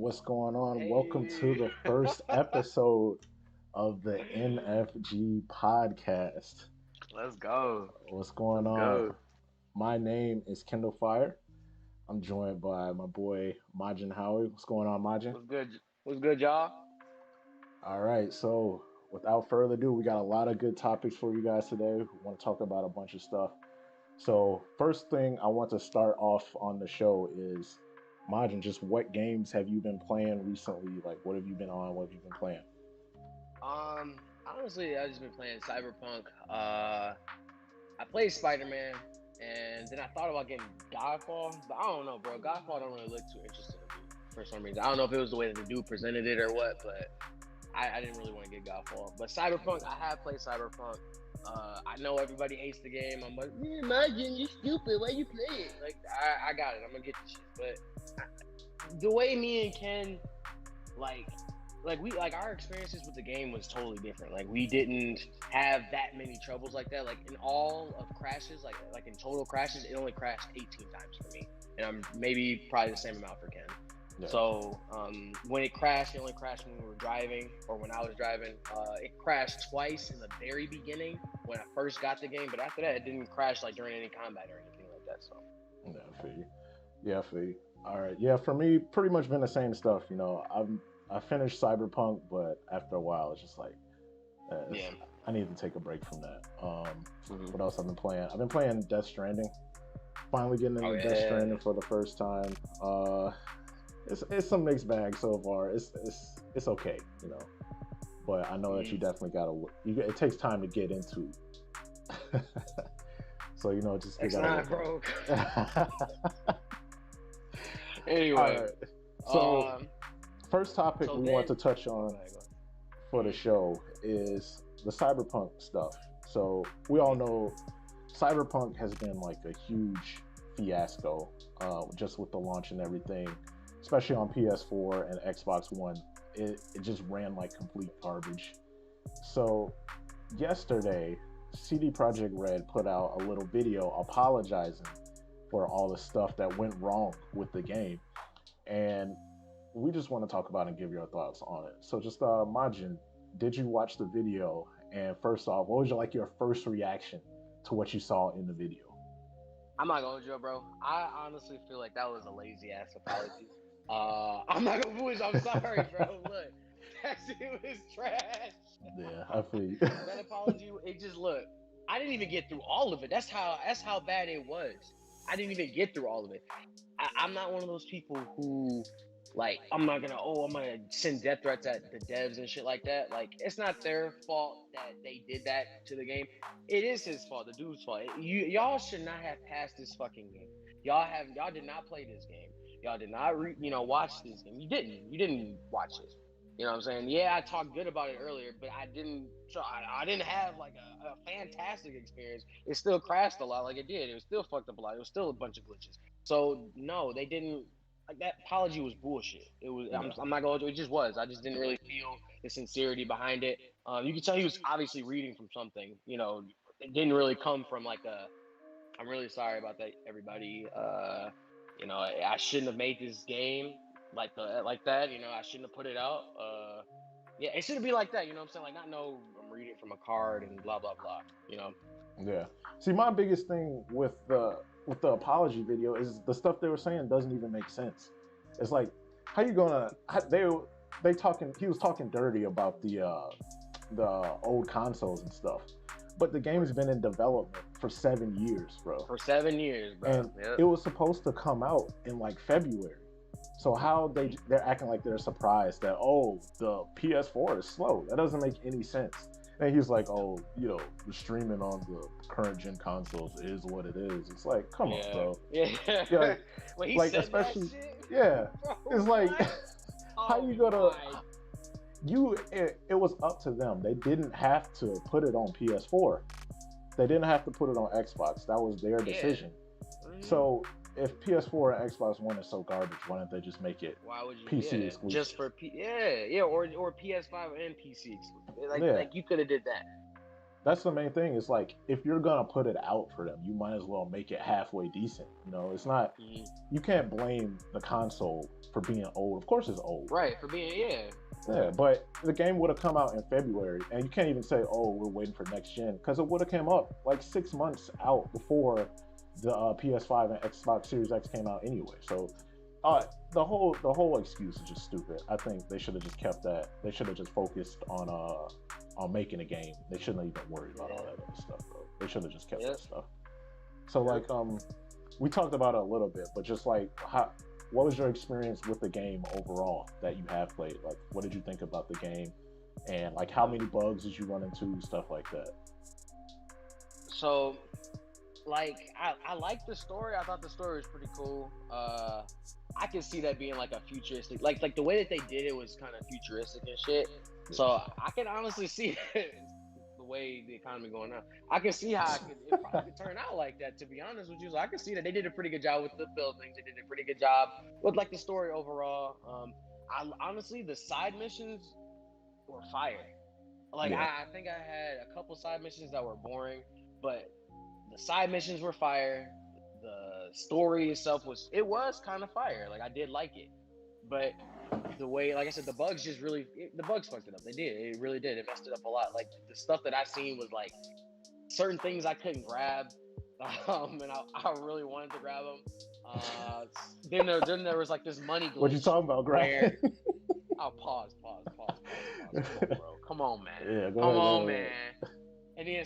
what's going on? Welcome to Hey, the first episode of the NFG podcast. let's go. What's going Let's on? go. My name is Kendlefire. I'm joined by my boy MajinHowie. What's going on, Majin? What's good? What's good, y'all? All right, so without further ado, we got a lot of good topics for you guys today. We want to talk about a bunch of stuff. So, first thing I want to start off on the show is Majin, just what games have you been playing recently? Like, what have you been on? What have you been playing? Honestly, I've just been playing Cyberpunk. I played Spider-Man, and then I thought about getting Godfall, but I don't know, bro. Godfall don't really look too interesting to me for some reason. I don't know if it was the way that the dude presented it or what, but I didn't really want to get Godfall. But Cyberpunk, I have played Cyberpunk. I know everybody hates the game. I'm like, imagine you stupid. Why you play it? Like, I got it. I'm gonna get the shit. But the way me and Ken, our experiences with the game was totally different. Like, we didn't have that many troubles like that. Like, in all of crashes, like in total crashes, it only crashed 18 times for me, and I'm maybe probably the same amount for Ken. Yeah. So when it crashed, it only crashed when we were driving or when I was driving. It crashed twice in the very beginning when I first got the game, but after that, it didn't crash like during any combat or anything like that. So yeah, I feel you. Yeah, I feel you. All right, yeah, for me, pretty much been the same stuff. You know, I finished Cyberpunk, but after a while, it's just like, I need to take a break from that. What else I've been playing? I've been playing Death Stranding. Finally getting into Death Stranding for the first time. It's some mixed bag so far. It's okay, you know. But I know that you definitely it takes time to get into. So, you know, just it's not broke. Anyway, right. So first topic we want to touch on for the show is the Cyberpunk stuff. So we all know Cyberpunk has been like a huge fiasco, just with the launch and everything. Especially on PS4 and Xbox One, it just ran like complete garbage. So yesterday, CD Projekt Red put out a little video apologizing for all the stuff that went wrong with the game. And we just want to talk about and give your thoughts on it. So just, Majin, did you watch the video? And first off, what was your first reaction to what you saw in the video? I'm not gonna hold you, bro. I honestly feel like that was a lazy ass apology. I'm not gonna push. I'm sorry, bro. Look, that shit was trash. Yeah, I feel you. That apology, it just look. I didn't even get through all of it. That's how bad it was. I didn't even get through all of it. I'm not one of those people who, like, I'm gonna send death threats at the devs and shit like that. Like, it's not their fault that they did that to the game. It is his fault, the dude's fault. Y'all should not have passed this fucking game. Y'all did not play this game. Y'all did not watch this game. You didn't watch it. You know what I'm saying? Yeah, I talked good about it earlier, but I didn't have like a fantastic experience. It still crashed a lot like it did. It was still fucked up a lot. It was still a bunch of glitches. So no, they didn't. Like, that apology was bullshit. It was. Yeah. I'm not going to. It just was. I just didn't really feel the sincerity behind it. You could tell he was obviously reading from something. You know, it didn't really come from like a, I'm really sorry about that, everybody. You know, I shouldn't have made this game like that. You know, I shouldn't have put it out. Yeah, it shouldn't be like that. You know what I'm saying? Like, not no, I'm reading from a card and blah blah blah. You know. Yeah. See, my biggest thing with the apology video is the stuff they were saying doesn't even make sense. It's like, how you gonna? He was talking dirty about the old consoles and stuff. But the game's been in development for 7 years, bro. For 7 years, bro. And it was supposed to come out in like February. So how they're acting like they're surprised that, oh, the PS4 is slow. That doesn't make any sense. And he's like, oh, you know, the streaming on the current gen consoles is what it is. It's like, come on, bro. Yeah. When he said especially, that shit, yeah. Bro, it's like, how you gonna? My. It was up to them. They didn't have to put it on PS4. They didn't have to put it on Xbox. That was their decision. Mm-hmm. So if PS4 and Xbox One is so garbage, why don't they just make it PC exclusive? Just for or PS5 and PC exclusive. Like you could have did that. That's the main thing. It's like, if you're gonna put it out for them, you might as well make it halfway decent. You know, it's not. You can't blame the console for being old. Of course, it's old. Right, for being Yeah, but the game would have come out in February, and you can't even say, "Oh, we're waiting for next gen," because it would have came up like 6 months out before the PS5 and Xbox Series X came out anyway. So, the whole excuse is just stupid. I think they should have just kept that. They should have just focused on making a game. They shouldn't even worry about all that other stuff, bro. They should have just kept that stuff. So, like, we talked about it a little bit, but just like, what was your experience with the game overall that you have played? Like, what did you think about the game, and like, how many bugs did you run into, stuff like that? So, like, I liked the story. I thought the story was pretty cool. I can see that being like a futuristic, like the way that they did it was kind of futuristic and shit. So I can honestly see it, the way the economy going on. I can see how it probably could turn out like that. To be honest with you, so I can see that they did a pretty good job with the buildings. They did a pretty good job with like the story overall. I honestly, the side missions were fire. Like, I think I had a couple side missions that were boring, but the side missions were fire. The story itself was kind of fire. Like, I did like it, but the way, like I said, the bugs fucked it up. They did. It really did. It messed it up a lot. Like, the stuff that I seen was like certain things I couldn't grab, and I really wanted to grab them. Then there was like this money glitch. What you talking about, Greg? I'll pause. Come on, bro. Come on, man. Yeah, go Come ahead, on, man. And then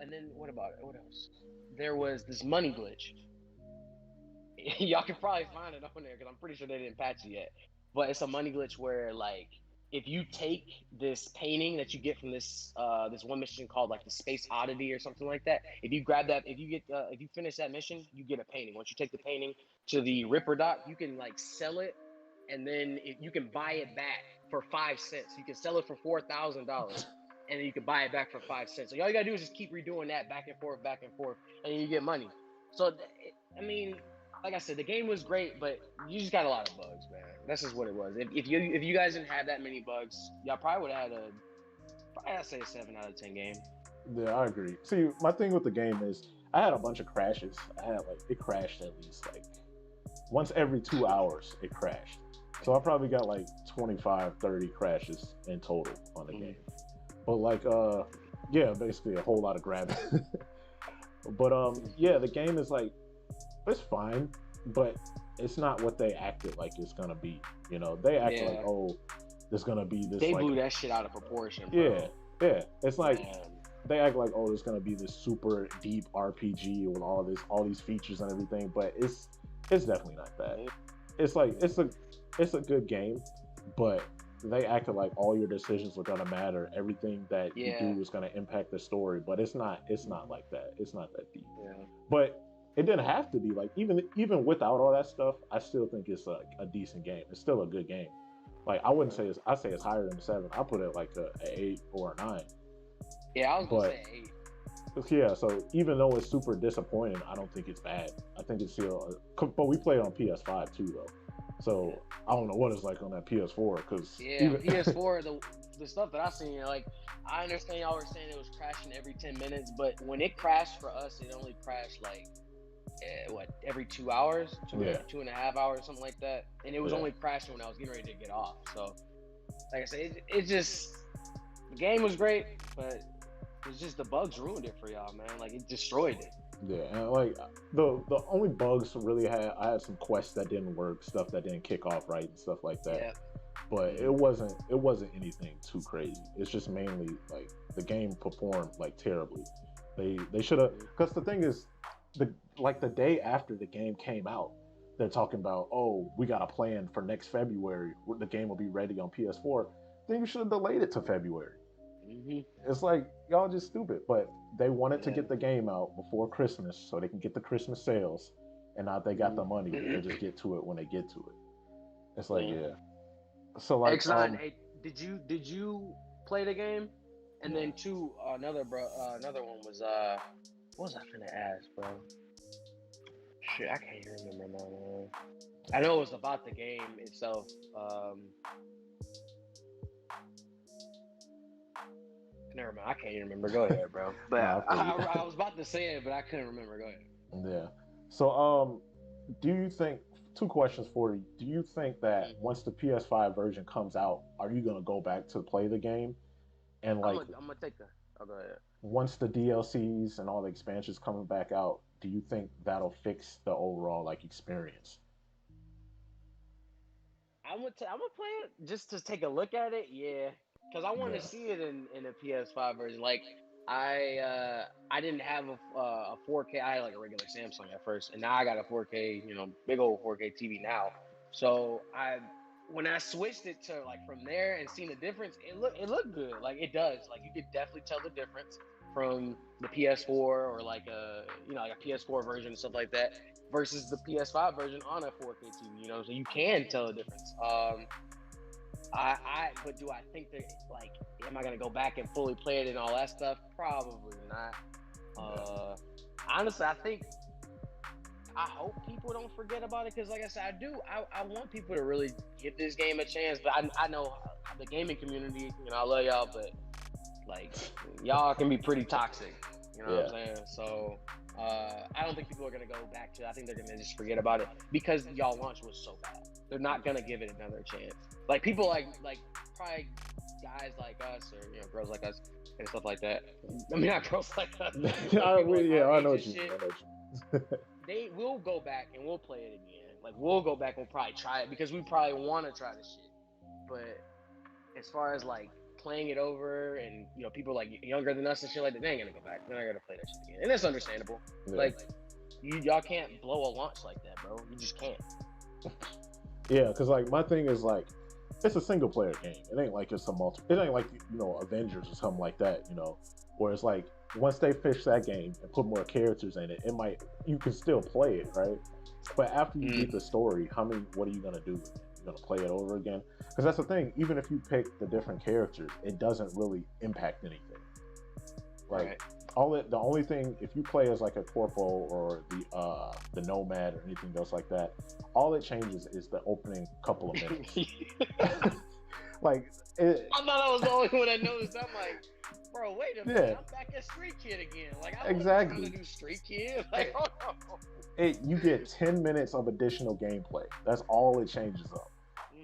and then what about it? What else? There was this money glitch. Y'all can probably find it on there because I'm pretty sure they didn't patch it yet. But it's a money glitch where, like, if you take this painting that you get from this one mission called like the Space Oddity or something like that, if you grab that, if you finish that mission, you get a painting. Once you take the painting to the Ripper Dock, you can like sell it, and then you can buy it back for 5 cents. You can sell it for $4,000, and then you can buy it back for 5 cents. So all you gotta do is just keep redoing that back and forth, and then you get money. So I mean, like I said, the game was great, but you just got a lot of bugs, man. That's just what it was. If you guys didn't have that many bugs, y'all probably would have had I'd say a 7 out of 10 game. Yeah, I agree. See, my thing with the game is I had a bunch of crashes. It crashed at least like once every 2 hours. It crashed. So I probably got like 25, 30 crashes in total on the game. But like, basically a whole lot of grabbing. But the game is like, it's fine, but it's not what they acted like it's gonna be. You know, they act like, oh, there's gonna be this. They like, blew that shit out of proportion, bro. Yeah. It's like, they act like, oh, there's gonna be this super deep RPG with all these features and everything, but it's definitely not that. It's like, it's a good game, but they acted like all your decisions were gonna matter. Everything that you do is gonna impact the story, but it's not like that. It's not that deep. Yeah. But it didn't have to be. Like, even without all that stuff, I still think it's like a decent game. It's still a good game. Like, I wouldn't say I say it's higher than 7. I put it like a 8 or a 9. Yeah, I was gonna say 8. Yeah, so even though it's super disappointing, I don't think it's bad. I think it's still. But we play it on PS5 too, though. So I don't know what it's like on that PS4, because PS4, the stuff that I seen, like, I understand y'all were saying it was crashing every 10 minutes, but when it crashed for us, it only crashed like every 2 hours, 2.5 hours, something like that, and it was only crashing when I was getting ready to get off. So, like I said, it just, the game was great, but it's just the bugs ruined it for y'all, man. Like, it destroyed it. Yeah, and like the only bugs really I had some quests that didn't work, stuff that didn't kick off right, and stuff like that. Yeah. But it wasn't anything too crazy. It's just mainly like the game performed like terribly. They should have, because the thing is, the day after the game came out, they're talking about, oh, we got a plan for next February. The game will be ready on PS4. Then you should have delayed it to February. It's like, y'all just stupid. But they wanted to get the game out before Christmas so they can get the Christmas sales, and now they got the money. They just get to it when they get to it. It's like, So like, X9, hey, did you play the game? And then another one was what was I finna ask, bro? Shit, I can't even remember now, man. I know it was about the game itself. Never mind. I can't even remember. Go ahead, bro. But I was about to say it, but I couldn't remember. Go ahead. Yeah. So, do you think? 2 questions for you. Do you think that once the PS5 version comes out, are you gonna go back to play the game? And like, I'm gonna take the. Oh, go ahead. Once the DLCs and all the expansions coming back out, do you think that'll fix the overall like experience? I'm gonna play it just to take a look at it. Yeah, because I want to see it in a PS5 version. Like I didn't have a 4K. I had like a regular Samsung at first, and now I got a 4K. Big old 4K TV now. So when I switched it to like from there and seen the difference, it looked good. Like it does. Like you could definitely tell the difference from the PS4 or like like a PS4 version and stuff like that versus the PS5 version on a 4K TV. So you can tell the difference. But do I think that like, am I gonna go back and fully play it and all that stuff? Probably not. Honestly, I hope people don't forget about it because, like I said, I want people to really give this game a chance. But I know the gaming community, I love y'all, but like y'all can be pretty toxic. You know what I'm saying? So I don't think people are gonna go back to it. I think they're gonna just forget about it because y'all launch was so bad. They're not gonna give it another chance. Like people like probably guys like us or girls like us and stuff like that. I mean, not girls like us. I know what you mean. They will go back and we'll play it again. Like we'll go back and we'll probably try it because we probably want to try the shit. But as far as like playing it over and people like younger than us and shit like that, they ain't gonna go back. They're not gonna play that shit again, and that's understandable. Yeah. Like y'all can't blow a launch like that, bro. You just can't. Yeah, because like my thing is like it's a single player game. It ain't like it's a it ain't like Avengers or something like that. Where it's like once they fix that game and put more characters in it, you can still play it, right? But after you beat the story, what are you gonna do with it? You're gonna play it over again? Because that's the thing. Even if you pick the different characters, it doesn't really impact anything. Like the only thing, if you play as like a corporal or the nomad or anything else like that, all it changes is the opening couple of minutes. I thought I was the only one that noticed. I'm like, bro, wait a minute, I'm back at Street Kid again. Like I wasn't trying to do Street Kid. Like, you get 10 minutes of additional gameplay. That's all it changes up.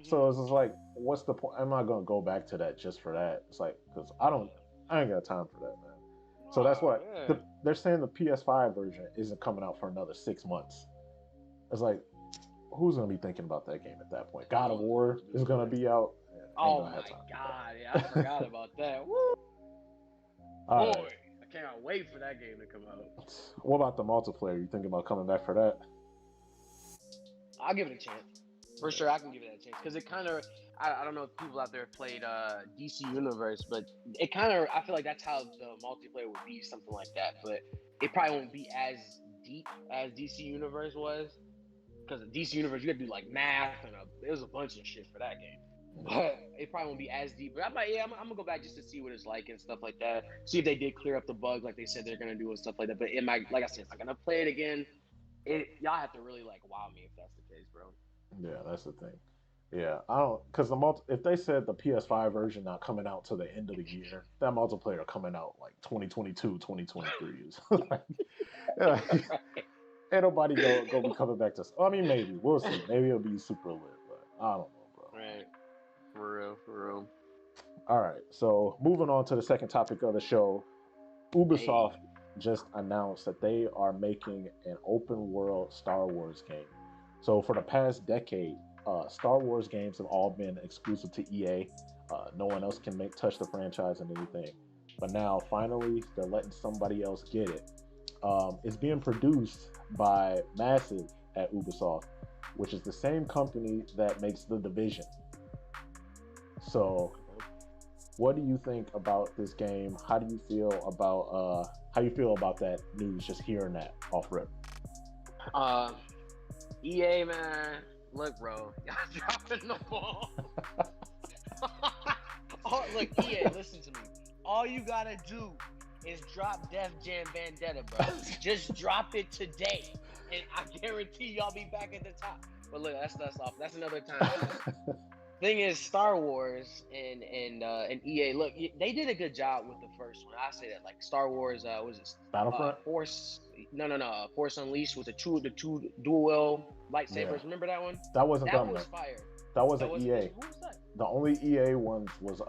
So it's just like, what's the point? I'm not gonna go back to that just for that. It's like, because I ain't got time for that, man. So that's why they're saying the PS5 version isn't coming out for another 6 months. It's like, who's gonna be thinking about that game at that point? God of War is gonna be out. Oh my god, I forgot about that. Woo! Boy, I can't wait for that game to come out. What about the multiplayer? You thinking about coming back for that? I'll give it a chance. For sure, I can give it a chance because it kind of. I don't know if people out there played DC Universe, but it kind of. I feel like that's how the multiplayer would be, something like that. But it probably won't be as deep as DC Universe was, because DC Universe you got to do like math and there's a bunch of shit for that game. But it probably won't be as deep. But I'm gonna go back just to see what it's like and stuff like that. See if they did clear up the bugs like they said they're gonna do and stuff like that. But like I said, if I'm gonna play it again, y'all have to really like wow me if that's the case, bro. Yeah, that's the thing. Yeah, I don't, because if they said the PS5 version not coming out till the end of the year, that multiplayer coming out like 2022, 2023. Ain't nobody go be coming back to. I mean, maybe we'll see. Maybe it'll be super lit, but I don't know, bro. Right. For real. All right, so moving on to the second topic of the show, Ubisoft just announced that they are making an open world Star Wars game. So for the past decade, Star Wars games have all been exclusive to EA. No one else can touch the franchise and anything. But now, finally, they're letting somebody else get it. It's being produced by Massive at Ubisoft, which is the same company that makes The Division. So, what do you think about this game? How do you feel about that news? Just hearing that off rip. EA, man, look, bro, y'all dropping the ball. Look, EA, listen to me. All you gotta do is drop Def Jam Vendetta, bro. Just drop it today, and I guarantee y'all be back at the top. But look, that's off. That's another time. thing is, Star Wars and EA, look, they did a good job with the first one. I say that, like Star Wars, was it Battlefront? Force? No. Force Unleashed with the two dual lightsabers. Yeah. Remember that one? That wasn't That them. was fire. That wasn't EA. Who was that? The only EA ones was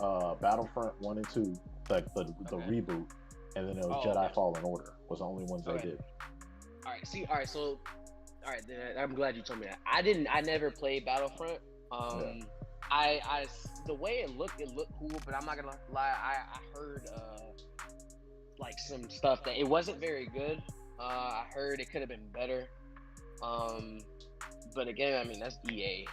Battlefront 1 and 2, like the reboot, and then it was Jedi Fallen Order was the only ones they did. All right. Then I'm glad you told me that. I never played Battlefront. I the way it looked cool, but I'm not gonna lie. I heard like some stuff that it wasn't very good. I heard it could have been better. But again, I mean, that's EA.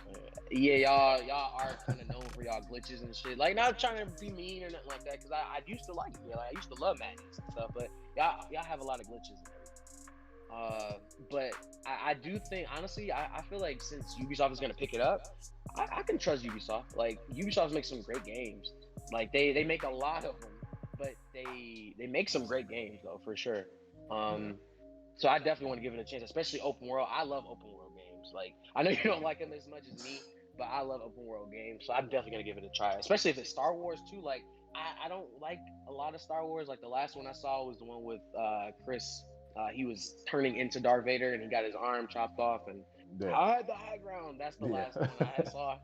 EA, y'all are kind of known for y'all glitches and shit. Like, not trying to be mean or nothing like that, because I used to like EA. Like, I used to love madness and stuff, but y'all have a lot of glitches and everything. But I do think, honestly, I feel like since Ubisoft is going to pick it up, I can trust Ubisoft. Like, Ubisoft makes some great games. Like, they make a lot of them, but they make some great games, though, for sure. So I definitely want to give it a chance, especially open world. I love open world games. Like, I know you don't like them as much as me, but I love open world games. So I'm definitely going to give it a try, especially if it's Star Wars, too. Like, I don't like a lot of Star Wars. Like, the last one I saw was the one with Chris. He was turning into Darth Vader, and he got his arm chopped off, and I had the high ground. That's the last one I saw.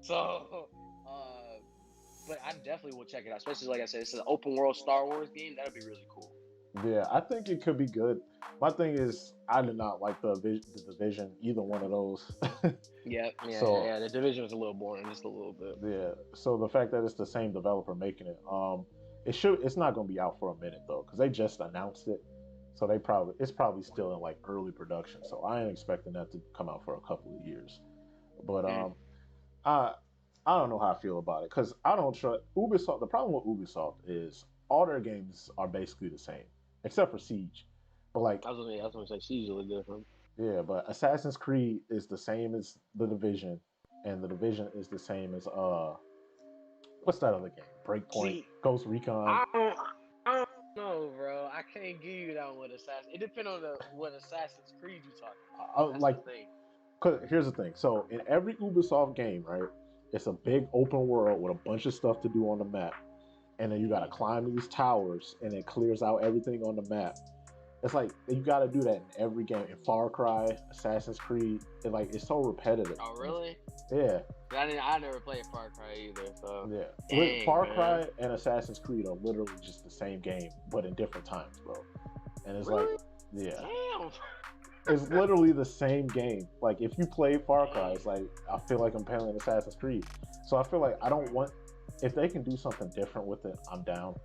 So, but I definitely will check it out, especially, like I said, it's an open world Star Wars game. That would be really cool. Yeah, I think it could be good. My thing is, I did not like the Division, either one of those. Yeah, the Division was a little boring, just a little bit. Yeah, so the fact that it's the same developer making it, it's not going to be out for a minute though, because they just announced it, so it's probably still in like early production. So I ain't expecting that to come out for a couple of years. But I don't know how I feel about it, because I don't trust Ubisoft. The problem with Ubisoft is all their games are basically the same, except for Siege. But like, I was gonna say Siege is a little different. Yeah, but Assassin's Creed is the same as the Division, and the Division is the same as what's that other game? Breakpoint, Ghost Recon. I don't know, bro. I can't give you that one with Assassin. It depends on what Assassin's Creed you talking about. That's Like, the thing. Cause here's the thing. So in every Ubisoft game, right, it's a big open world with a bunch of stuff to do on the map, and then you gotta climb these towers, and it clears out everything on the map. It's like you got to do that in every game. In Far Cry, Assassin's Creed, it's so repetitive. Oh, really? Yeah. I never played Far Cry either. So yeah, dang, Far Cry and Assassin's Creed are literally just the same game, but in different times, bro. And it's really? like, yeah, damn. It's literally the same game. Like, if you play Far Cry, it's like I feel like I'm playing Assassin's Creed. So I feel like if they can do something different with it, I'm down.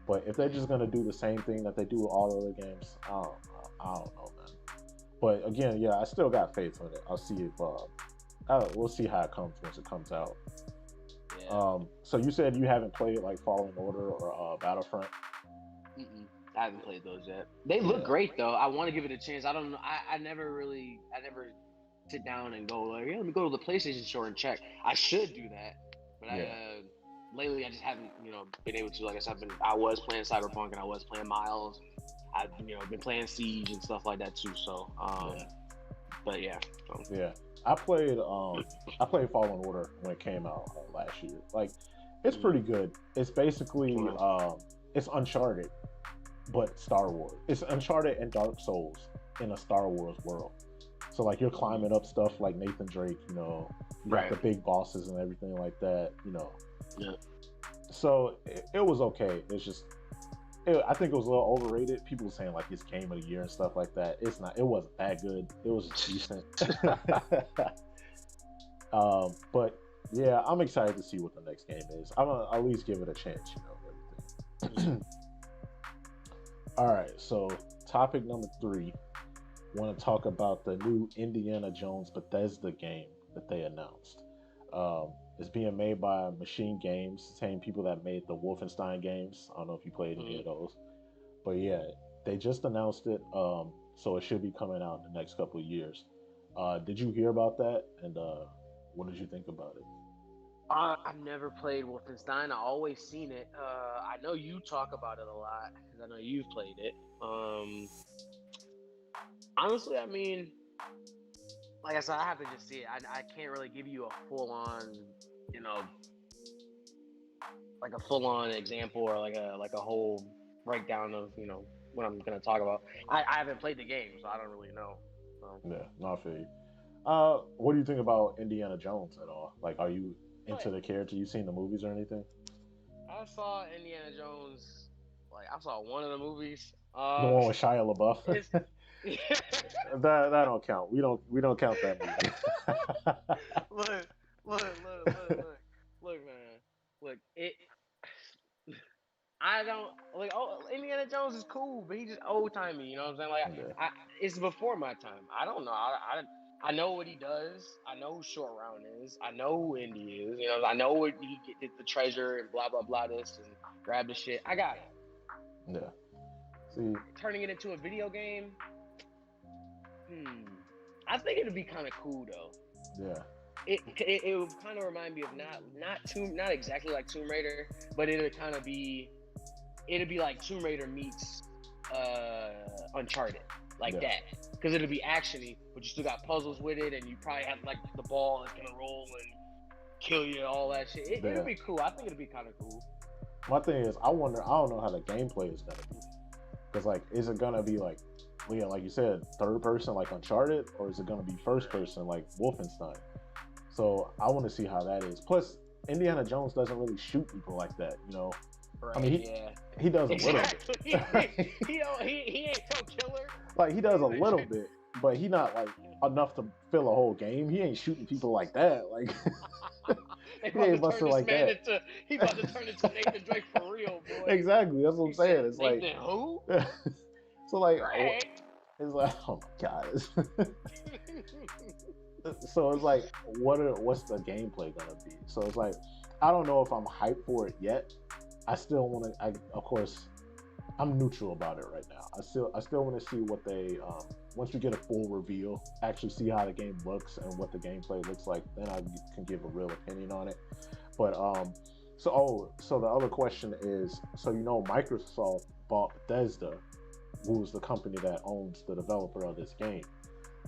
But if they're just gonna do the same thing that they do with all the other games, I don't know, man. But again, yeah, I still got faith in it. I'll see if we'll see how it comes once it comes out. Yeah. So you said you haven't played like Fallen Order or Battlefront? I haven't played those yet. They look great though. I want to give it a chance. I don't know. I never sit down and go like, yeah, let me go to the PlayStation store and check. I should do that, but lately I just haven't, been able to. Like I said, I was playing Cyberpunk and I was playing Miles. I've, been playing Siege and stuff like that too. So, but yeah. So. Yeah, I played Fallen Order when it came out last year. Like, it's pretty good. It's basically it's Uncharted, but Star Wars. It's Uncharted and Dark Souls in a Star Wars world. So like, you're climbing up stuff like Nathan Drake, you got the big bosses and everything like that, Yeah. So it was okay. It's just, I think it was a little overrated. People were saying like it's game of the year and stuff like that. It's not. It wasn't that good. It was decent. But yeah, I'm excited to see what the next game is. I'm gonna at least give it a chance. Everything. All right. So topic number 3. Want to talk about the new Indiana Jones Bethesda game that they announced. It's being made by Machine Games, same people that made the Wolfenstein games. I don't know if you played any of those, but yeah, they just announced it. So it should be coming out in the next couple of years. Did you hear about that? And what did you think about it? I've never played Wolfenstein. I always seen it. I know you talk about it a lot because I know you've played it. Honestly, I mean, like I said, I have to just see it. I can't really give you a full-on you know, like a full-on example or like a whole breakdown of, you know, what I'm gonna talk about. I haven't played the game, so I don't really know. So. Yeah, not for you. What do you think about Indiana Jones at all? Like, are you into the character? You seen the movies or anything? I saw Indiana Jones. Like, I saw one of the movies. The one with Shia LaBeouf. that don't count. We don't count that movie. look, man. Look, I don't like. Oh, Indiana Jones is cool, but he's just old timey. You know what I'm saying? Like, it's before my time. I don't know. I know what he does. I know who Short Round is. I know who Indy is. You know, I know what he get the treasure and blah blah blah this and grab the shit. I got it. Yeah. See, turning it into a video game. I think it'd be kind of cool though. Yeah. It would kind of remind me of not exactly like Tomb Raider, but it'd be like Tomb Raider meets Uncharted, like that, because it'll be actiony, but you still got puzzles with it, and you probably have like the ball that's gonna roll and kill you, all that shit. It'll be cool. I think it'll be kind of cool. My thing is, I don't know how the gameplay is gonna be, because like, is it gonna be like, yeah, like you said, third person like Uncharted, or is it gonna be first person like Wolfenstein? So I want to see how that is. Plus, Indiana Jones doesn't really shoot people like that, you know. Right, I mean, he does a little bit. he ain't no killer. Like, he does a little bit, but he not like enough to fill a whole game. He ain't shooting people like that. Like, he ain't busting like that. He about to turn into Nathan Drake for real, boy. Exactly, that's what I'm saying. It's Nathan like who? So like, it's like, oh my god. So it's like, what's the gameplay gonna be? So it's like, I don't know if I'm hyped for it yet. I still want to. Of course, I'm neutral about it right now. I still want to see what they once we get a full reveal, actually see how the game looks and what the gameplay looks like. Then I can give a real opinion on it. But so the other question is, so you know, Microsoft bought Bethesda, who's the company that owns the developer of this game.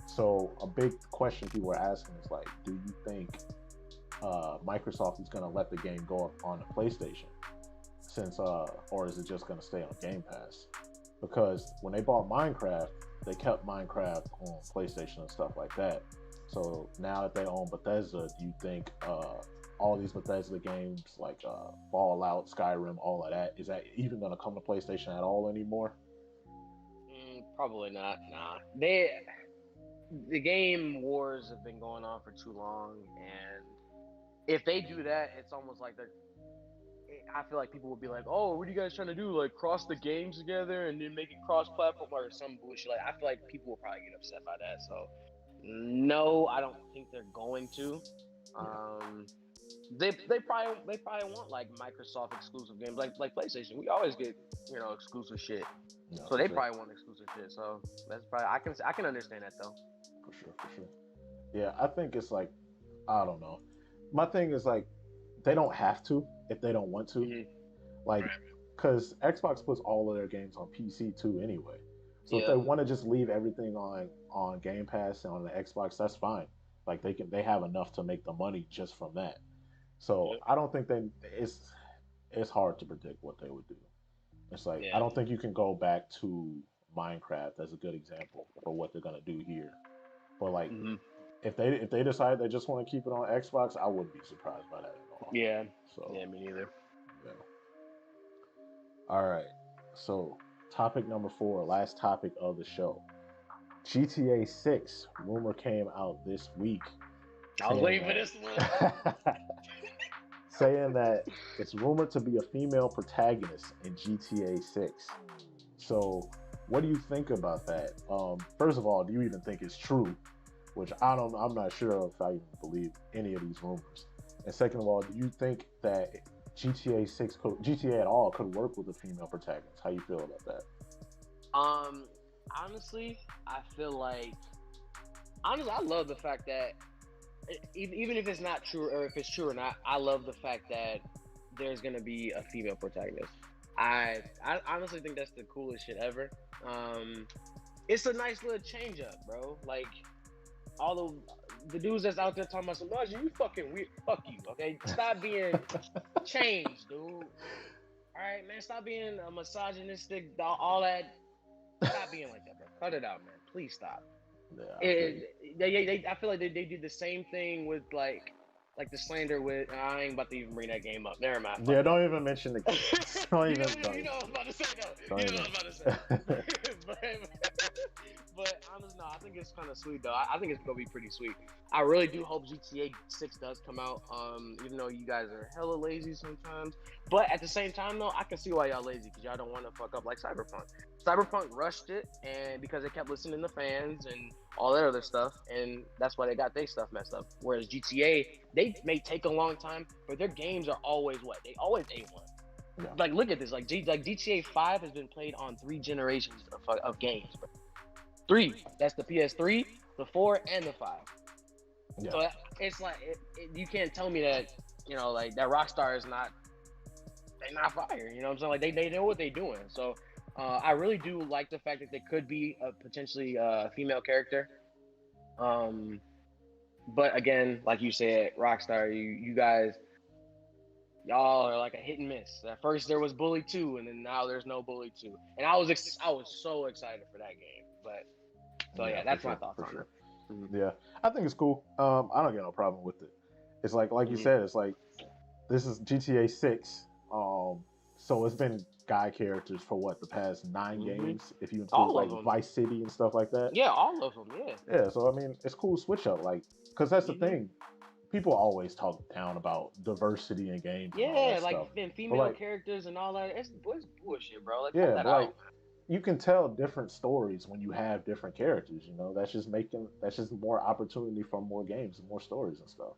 So a big question people are asking is like, do you think Microsoft is going to let the game go up on the PlayStation, or is it just going to stay on Game Pass? Because when they bought Minecraft, they kept Minecraft on PlayStation and stuff like that. So now that they own Bethesda, do you think all these Bethesda games like Fallout, Skyrim, all of that, is that even going to come to PlayStation at all anymore? Probably not. Nah, the game wars have been going on for too long, and if they do that, it's almost like I feel like people will be like, "Oh, what are you guys trying to do? Like cross the games together and then make it cross-platform or some bullshit?" Like, I feel like people will probably get upset by that. So, no, I don't think they're going to. They probably want like Microsoft exclusive games, like PlayStation. We always get, you know, exclusive shit. Yeah, so they probably want exclusive shit. So that's probably I can understand that though. For sure. Yeah, I think it's like, I don't know. My thing is like, they don't have to if they don't want to. Mm-hmm. Like, because Xbox puts all of their games on PC too anyway. So if they want to just leave everything on Game Pass and on the Xbox, that's fine. Like, they have enough to make the money just from that. So I don't think it's hard to predict what they would do. It's like, I don't think you can go back to Minecraft as a good example for what they're gonna do here. But like, if they decide they just want to keep it on Xbox, I wouldn't be surprised by that at all. Yeah. So me neither. Yeah. All right. So topic number 4, last topic of the show. GTA 6 rumor came out this week. I was waiting for this one. Saying that it's rumored to be a female protagonist in GTA 6. So, what do you think about that? First of all, do you even think it's true? Which I'm not sure if I even believe any of these rumors. And second of all, do you think that GTA at all could work with a female protagonist? How you feel about that? Honestly, I feel like I love the fact that even if it's not true, or if it's true or not, I love the fact that there's gonna be a female protagonist. I honestly think that's the coolest shit ever. It's a nice little change up, bro. Like, although the dudes that's out there talking about some Majin, you fucking weird. Fuck you, okay? Stop being changed, dude. All right, man. Stop being a misogynistic, all that. Stop being like that, bro. Cut it out, man. Please stop. I feel like they did the same thing with like the slander with. I ain't about to even bring that game up. Never mind. Yeah, don't even mention the game. Don't even. You know what I was about to say though. You know what I was about to say. But honestly, no, I think it's kind of sweet though. I think it's gonna be pretty sweet. I really do hope GTA 6 does come out. Even though you guys are hella lazy sometimes, but at the same time though, I can see why y'all lazy because y'all don't want to fuck up like Cyberpunk. Cyberpunk rushed it, and because they kept listening to fans and all that other stuff, and that's why they got their stuff messed up. Whereas GTA, they may take a long time, but their games are always what? They always A1. Yeah. Like look at this, like GTA 5 has been played on 3 generations of games. 3. That's the PS3, the 4, and the 5. Yeah. So it's like you can't tell me that like that Rockstar is not. They're not fire. You know what I'm saying? Like they know what they're doing. So I really do like the fact that they could be a potentially female character. But again, like you said, Rockstar, you guys, y'all are like a hit and miss. At first there was Bully 2, and then now there's no Bully 2. And I was so excited for that game. But so yeah, that's my thoughts on it. Mm-hmm. Yeah, I think it's cool. I don't get no problem with it. It's like you said, it's like this is GTA 6. So it's been guy characters for what the past 9 games, if you include like Vice City and stuff like that. Yeah, all of them. Yeah. Yeah. So I mean, it's cool switch up, like, because that's the thing. People always talk down about diversity in games. Yeah, like and female characters and all that. It's bullshit, bro. Like, yeah, but like you can tell different stories when you have different characters. That's just more opportunity for more games and more stories and stuff.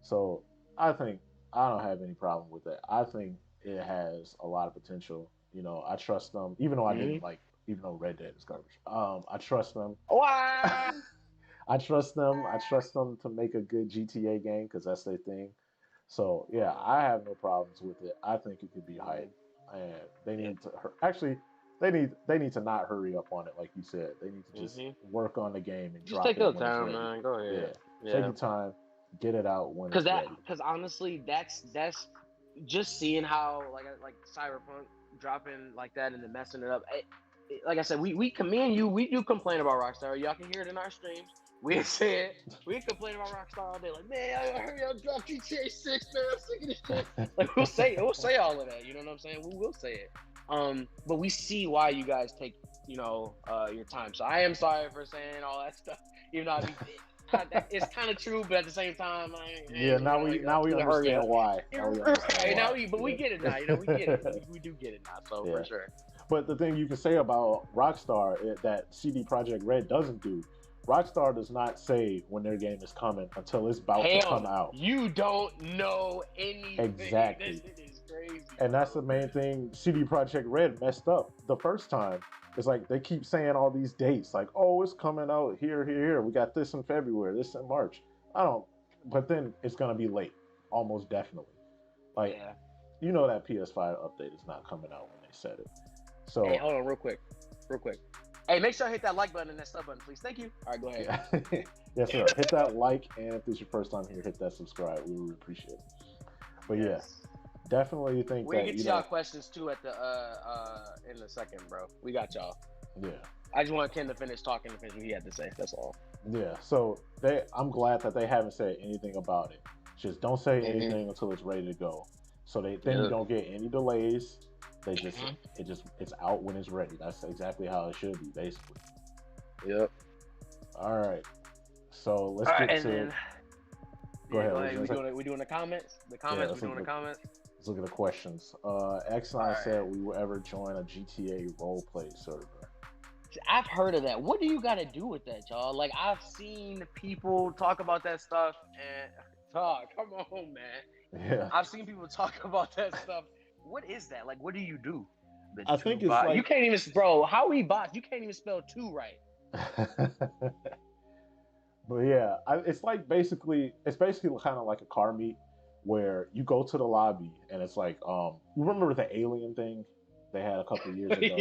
So I think I don't have any problem with that. I think it has a lot of potential. I trust them, even though I didn't even though Red Dead is garbage. I trust them. Wow. I trust them. I trust them to make a good GTA game because that's their thing. So yeah, I have no problems with it. I think it could be hype, and they need to they need to not hurry up on it, like you said. They need to just work on the game and drop it. Just take your time, man. Go ahead. Yeah. Take your time. Get it out when it's ready. Because honestly, that's just seeing how like Cyberpunk dropping like that and then messing it up. Like I said, me and you, we do complain about Rockstar. Y'all can hear it in our streams. We say it. We complain about Rockstar all day. Like, man, I heard y'all drop GTA 6, man. I'm sick of this shit. Like, we'll say all of that. You know what I'm saying? We will say it. But we see why you guys take, your time. So I am sorry for saying all that stuff. Even though it's kind of true, but at the same time, now we understand why. We get it now. We get it. We do get it now. So for sure. But the thing you can say about Rockstar that CD Projekt Red doesn't do, Rockstar does not say when their game is coming until it's about to come out. You don't know anything. Exactly. This is crazy. And that's the main thing CD Projekt Red messed up the first time. It's like they keep saying all these dates, like, oh, it's coming out here. We got this in February, this in March. But then it's gonna be late, almost definitely. Like, that PS5 update is not coming out when they said it. So hey, hold on, real quick. Hey, make sure I hit that like button and that sub button, please. Thank you. All right, go ahead. Yes, sir. Hit that like, and if this is your first time here, hit that subscribe. We would appreciate it. But definitely think we'll get y'all questions too at the in a second, bro. We got y'all. Yeah. I just want Ken to finish talking and finish what he had to say. That's all. Yeah. So I'm glad that they haven't said anything about it. Just don't say anything until it's ready to go. So you don't get any delays. They just it's out when it's ready. That's exactly how it should be, basically. Yep. All right. So let's get to. Then, go ahead. We doing the comments. The comments. We're doing the comments. Let's look at the questions. X9 said we will ever join a GTA roleplay server. I've heard of that. What do you got to do with that, y'all? Like, I've seen people talk about that stuff, and come on, man. Yeah. I've seen people talk about that stuff. What is that? Like, what do you do? I think it's like... You can't even... Bro, how we bots? You can't even spell 2 right. But yeah, it's basically kind of like a car meet where you go to the lobby and it's like, you remember the alien thing they had a couple of years ago?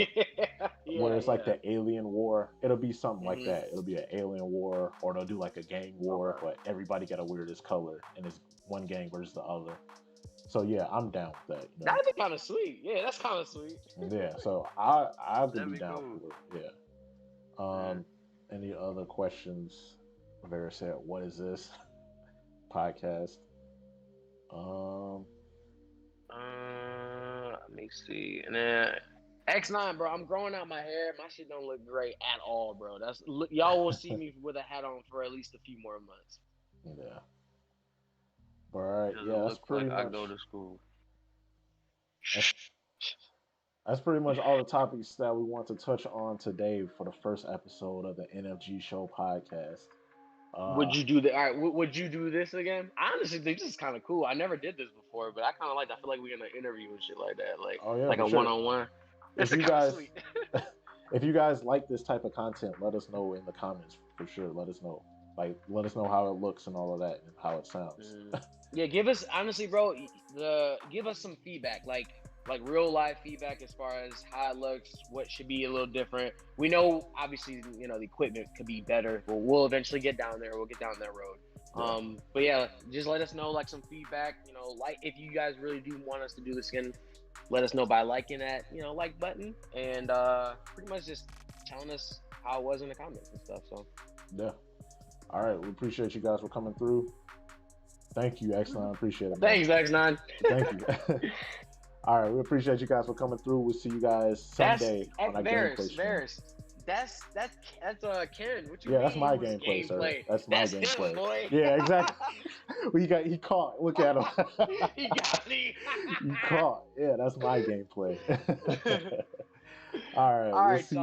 where it's like the alien war. It'll be something like that. It'll be an alien war, or they'll do like a gang war, but everybody got to wear this color, and it's one gang versus the other. So yeah, I'm down with that. You know? That'd be kind of sweet. Yeah, that's kind of sweet. Yeah, so I could be down for it. Yeah. Any other questions? Vera said, "What is this podcast?" Let me see. And then X9, bro. I'm growing out my hair. My shit don't look great at all, bro. Y'all will see me with a hat on for at least a few more months. Yeah. All right. Yeah, that's pretty much. I go to school. That's pretty much all the topics that we want to touch on today for the first episode of the NFG Show Podcast. Would you do would you do this again? I honestly think this is kind of cool. I never did this before, but I kind of like. I feel like we're gonna interview and shit like that, like a one-on-one. If you guys like this type of content, let us know in the comments for sure. Let us know, let us know how it looks and all of that, and how it sounds. Yeah, give us honestly, bro. Give us some feedback, like real life feedback as far as how it looks, what should be a little different. We know, obviously, the equipment could be better, but we'll eventually get down there. We'll get down that road. Yeah. But yeah, just let us know, some feedback, like if you guys really do want us to do this again, let us know by liking that, like button, and pretty much just telling us how it was in the comments and stuff. So yeah. All right. We appreciate you guys for coming through. Thank you, X9. Appreciate it. Man. Thanks, X9. Thank you. All right, we appreciate you guys for coming through. We'll see you guys Sunday on our gameplay stream. That's Ken. What you mean? That's my gameplay, sir. That's my gameplay. Boy. Yeah, exactly. He caught. Look at him. He got me. He caught. Yeah, that's my gameplay. All right. All right, see